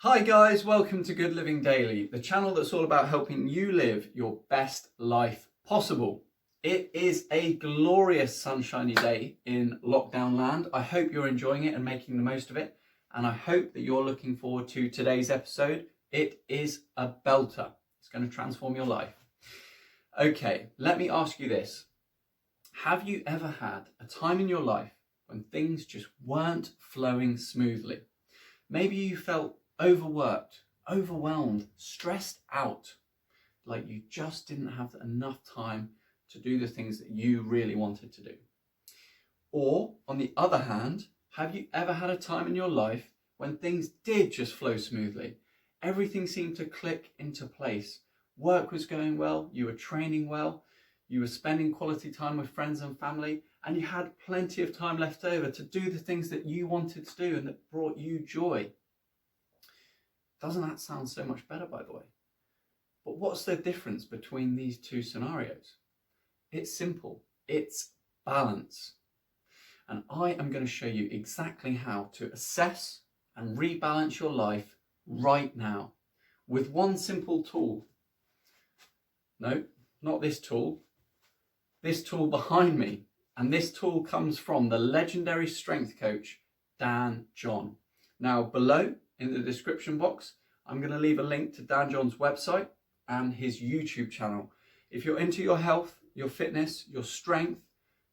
Hi guys, welcome to Good Living Daily, the channel that's all about helping you live your best life possible. It is a glorious sunshiny day in lockdown land. I hope you're enjoying it and making the most of it, and I hope that you're looking forward to today's episode. It is a belter. It's going to transform your life. Okay, let me ask you this. Have you ever had a time in your life when things just weren't flowing smoothly? Maybe you felt overworked, overwhelmed, stressed out, like you just didn't have enough time to do the things that you really wanted to do. Or, on the other hand, have you ever had a time in your life when things did just flow smoothly? Everything seemed to click into place. Work was going well, you were training well, you were spending quality time with friends and family, and you had plenty of time left over to do the things that you wanted to do and that brought you joy. Doesn't that sound so much better, by the way? But what's the difference between these two scenarios? It's simple. It's balance. And I am going to show you exactly how to assess and rebalance your life right now with one simple tool. No, not this tool. This tool behind me. And this tool comes from the legendary strength coach, Dan John. Now, below in the description box, I'm going to leave a link to Dan John's website and his YouTube channel. If you're into your health, your fitness, your strength,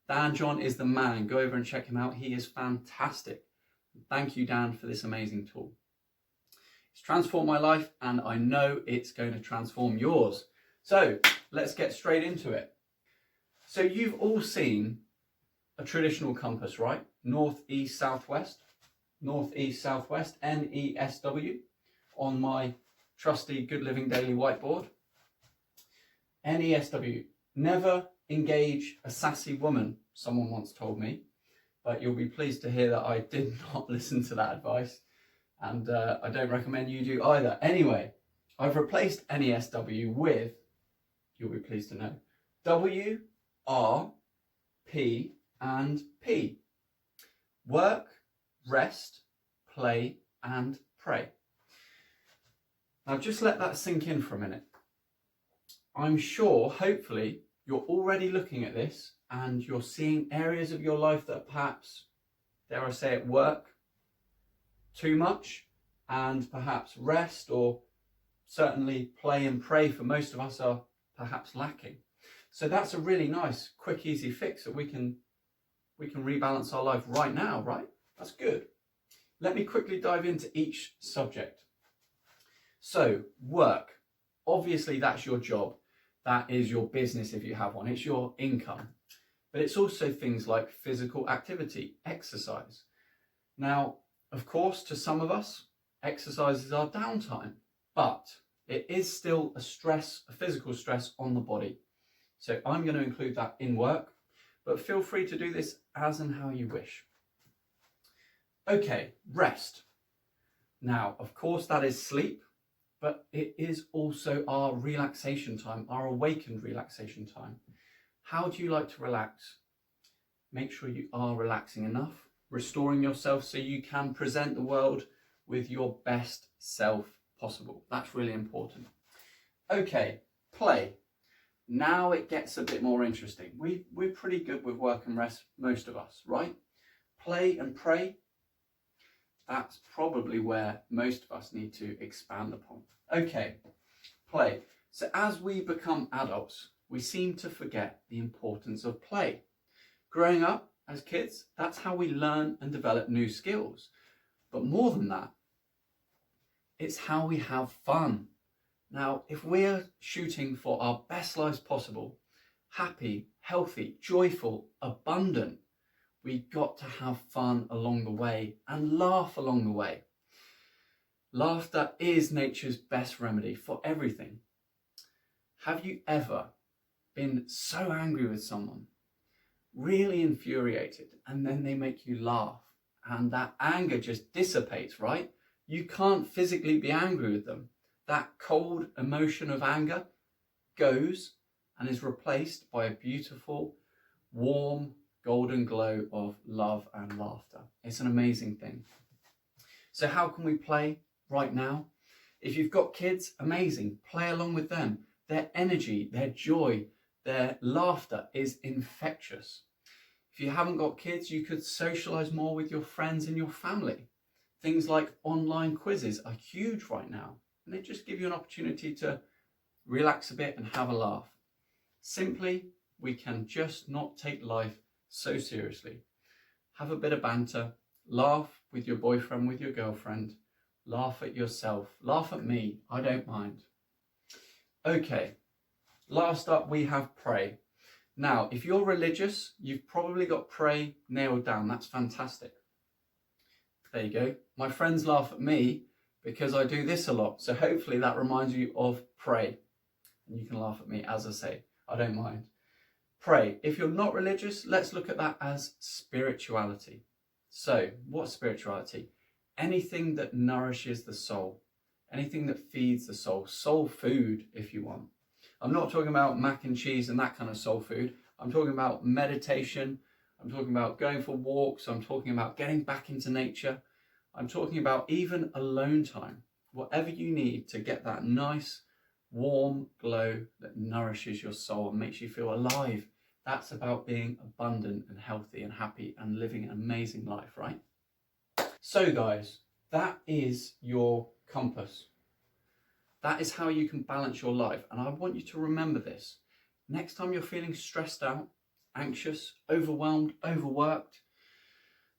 Dan John is the man. Go over and check him out. He is fantastic. Thank you, Dan, for this amazing tool. It's transformed my life, and I know it's going to transform yours. So let's get straight into it. So you've all seen a traditional compass, right? North, east, southwest. North, east, southwest, NESW, on my trusty Good Living Daily whiteboard. NESW, never engage a sassy woman, someone once told me, but you'll be pleased to hear that I did not listen to that advice, and I don't recommend you do either. Anyway, I've replaced NESW with, you'll be pleased to know, W, R, P, and P. Work, rest, play, and pray. Now just let that sink in for a minute. I'm sure, hopefully, you're already looking at this and you're seeing areas of your life that perhaps, dare I say it, work too much, and perhaps rest or certainly play and pray for most of us are perhaps lacking. So that's a really nice, quick, easy fix that we can rebalance our life right now, right? That's good. Let me quickly dive into each subject. So, work. Obviously, that's your job. That is your business if you have one. It's your income. But it's also things like physical activity, exercise. Now, of course, to some of us, exercise is our downtime, but it is still a physical stress on the body. So I'm going to include that in work, but feel free to do this as and how you wish. Okay, rest. Now, of course, that is sleep, but it is also our relaxation time, our awakened relaxation time. How do you like to relax? Make sure you are relaxing enough, restoring yourself so you can present the world with your best self possible. That's really important. Okay, play. Now it gets a bit more interesting. We're pretty good with work and rest, most of us, right? Play and pray. That's probably where most of us need to expand upon. Okay, play. So as we become adults, we seem to forget the importance of play. Growing up as kids, that's how we learn and develop new skills. But more than that, it's how we have fun. Now, if we're shooting for our best lives possible, happy, healthy, joyful, abundant, we got to have fun along the way and laugh along the way. Laughter is nature's best remedy for everything. Have you ever been so angry with someone, really infuriated, and then they make you laugh and that anger just dissipates, right? You can't physically be angry with them. That cold emotion of anger goes and is replaced by a beautiful, warm, golden glow of love and laughter. It's an amazing thing. So how can we play? right now. If you've got kids, amazing, play along with them. Their energy, their joy, their laughter is infectious. If you haven't got kids, you could socialize more with your friends and your family. Things like online quizzes are huge right now, and they just give you an opportunity to relax a bit and have a laugh. Simply, we can just not take life so seriously. Have a bit of banter, laugh with your boyfriend, with your girlfriend, laugh at yourself, laugh at me, I don't mind. Okay, last up we have pray. Now, if you're religious, you've probably got pray nailed down. That's fantastic. There you go. My friends laugh at me because I do this a lot. So hopefully that reminds you of pray. And you can laugh at me, as I say, I don't mind. Pray. If you're not religious, let's look at that as spirituality. So, what's spirituality? Anything that nourishes the soul, anything that feeds the soul, soul food, if you want. I'm not talking about mac and cheese and that kind of soul food. I'm talking about meditation. I'm talking about going for walks. I'm talking about getting back into nature. I'm talking about even alone time. Whatever you need to get that nice, warm glow that nourishes your soul and makes you feel alive. That's about being abundant and healthy and happy and living an amazing life, right? So guys, that is your compass. That is how you can balance your life. And I want you to remember this. Next time you're feeling stressed out, anxious, overwhelmed, overworked,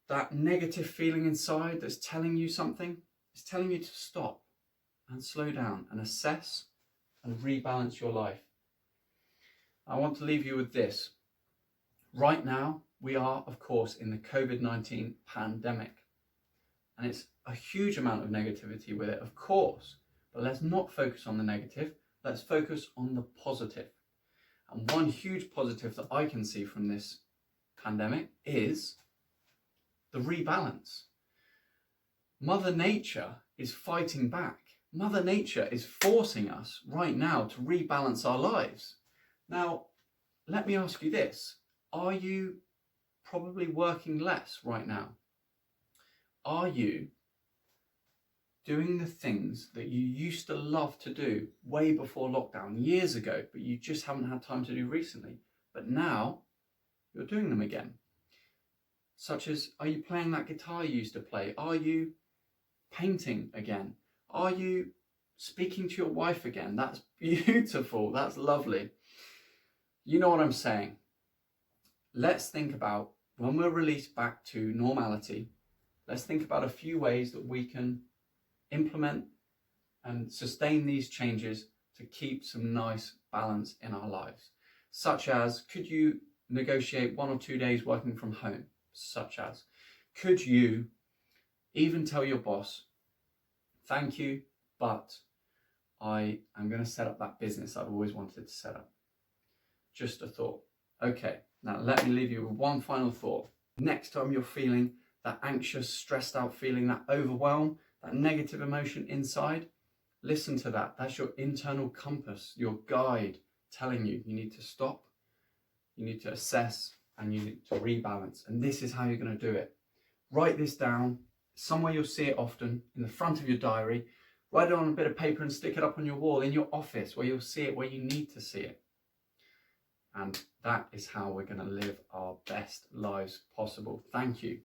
that negative feeling inside that's telling you something, it's telling you to stop and slow down and assess and rebalance your life. I want to leave you with this. Right now, we are, of course, in the COVID-19 pandemic. And it's a huge amount of negativity with it, of course. But let's not focus on the negative. Let's focus on the positive. And one huge positive that I can see from this pandemic is the rebalance. Mother Nature is fighting back. Mother Nature is forcing us right now to rebalance our lives. Now, let me ask you this. Are you probably working less right now? Are you doing the things that you used to love to do way before lockdown, years ago, but you just haven't had time to do recently? But now you're doing them again. Such as, are you playing that guitar you used to play? Are you painting again? Are you speaking to your wife again? That's beautiful. That's lovely. You know what I'm saying. Let's think about when we're released back to normality, let's think about a few ways that we can implement and sustain these changes to keep some nice balance in our lives. Such as, could you negotiate 1 or 2 days working from home? Such as, could you even tell your boss, thank you, but I am going to set up that business I've always wanted to set up. Just a thought. Okay, now let me leave you with one final thought. Next time you're feeling that anxious, stressed out feeling, that overwhelm, that negative emotion inside, listen to that. That's your internal compass, your guide telling you you need to stop, you need to assess, and you need to rebalance. And this is how you're going to do it. Write this down. Somewhere you'll see it often, in the front of your diary. Write it on a bit of paper and stick it up on your wall in your office where you'll see it, where you need to see it. And that is how we're going to live our best lives possible. Thank you.